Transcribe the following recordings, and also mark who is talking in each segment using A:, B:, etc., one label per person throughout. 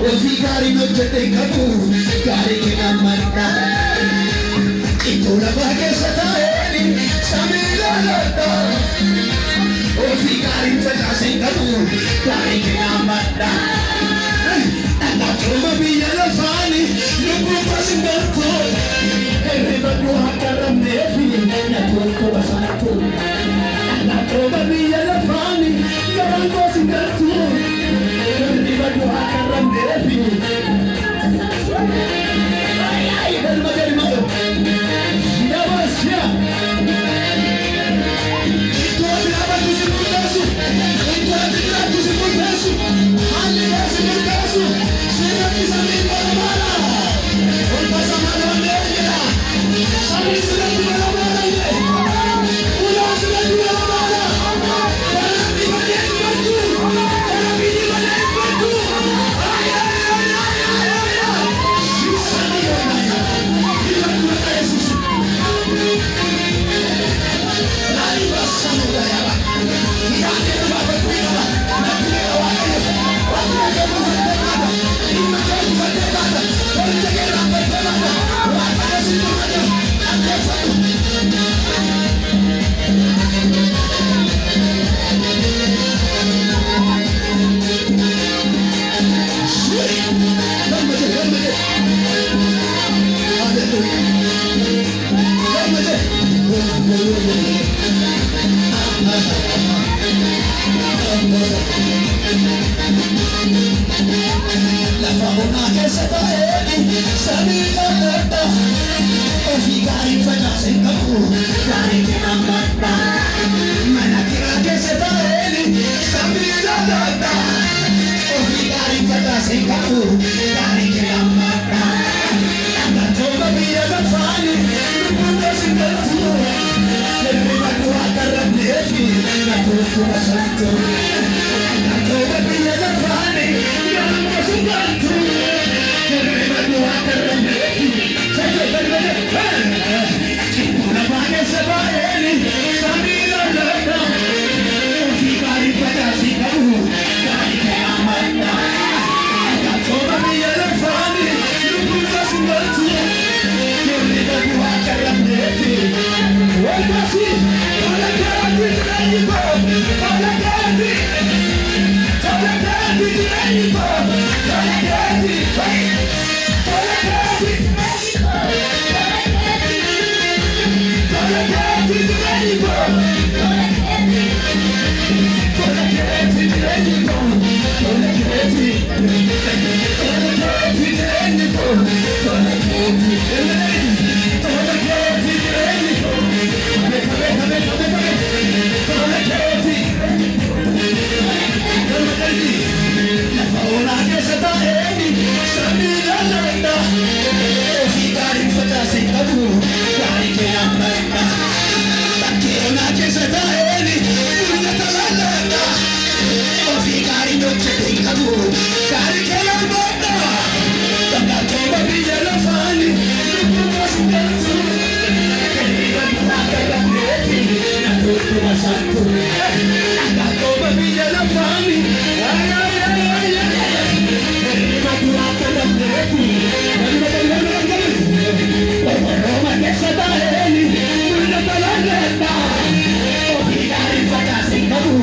A: Ofi gari no jete kabu, gari ke namanta. Itola bage sataeni, samila lata. Ofi gari fata kabu, gari ke namanta. Anda choma biya la fani, lupu pasingato. Everybody hakaram nefi, na tulko basanato. Anda choma biya la fani, garan pasingato. Everybody hakaram nefi. Ay, del magal magal. Ya vasya. Ito abiraba tu simultasu. Ito abiraba tu simultasu. Ali ya simultasu. Sena kisa mimba mala. Olpa samala mela. Sami sila mala mala ye. Ula sila mala mala. Para mi balen batu. Para mi balen batu. Ay ay ay ay ay ay. Sisani ona. Ila tu Jesus. Nari basanu ya ba. Ya ne ba ba kuya ba. Na kuya wa ne. Wa ne ba ba ba. Ima ka ba ba ba. Wa ne ke ra ba ba ba. Wa ba si to ma ya. Ante fa. La fauna che se taeni, samila lata. Ofi gari fata kabu, gari ke namanta. Mana kira che se taeni, samila lata. Ofi gari fata kabu, gari ke namanta. Anda choma biya la fani, lupu pasingato. Everybody hakaram nefi, na tulko basanato. Anda biya la fani, garan pasingato. Everybody hakaram nefi. Una bage sabaeni, samila lata. Ofi gari fata kabu, gari ke namanta. Anda choma biya la fani, lupu pasingato. Everybody hakaram nefi. Olmasi, tola gati direniko, tola gati, tola gati direniko, tola gati, tola gati, tola gati direniko, tola gati direniko, tola gati, tola gati direniko, tola gati, tola gati direniko. La fauna che se taeni, samila lata. Ofi gari fata kabu, gari ke namanta. Takirona che se taeni, ulata lata. Ofi gari no chete kabu, gari ke namanta. Tanda choma biya la fani, lupu pasingato. Santo, anda como villa la fami, ay ay ay ay ay, arriba tu alta la prefi, como Roma que se taeni, una talaneta, obligare fata kabu,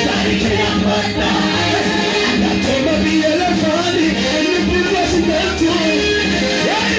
A: gari ke namanta, anda como villa la fami, el puro singato, ay,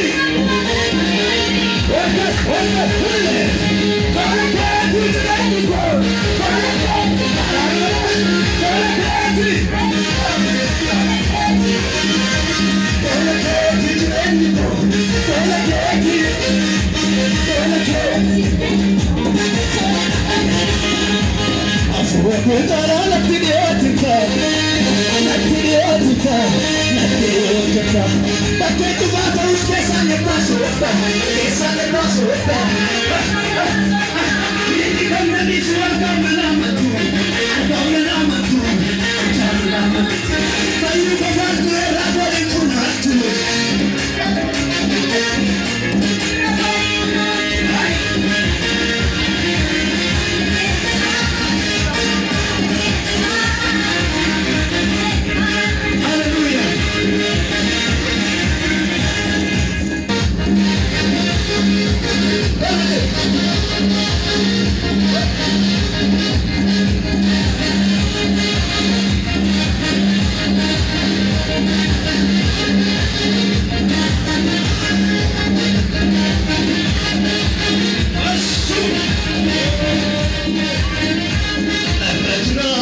A: perché tu vada un spesa ne passo, essa ne passo, quindi come dici andiamo la mattina, fai un po' di lavoro in un attimo. Alleluia. Let's go.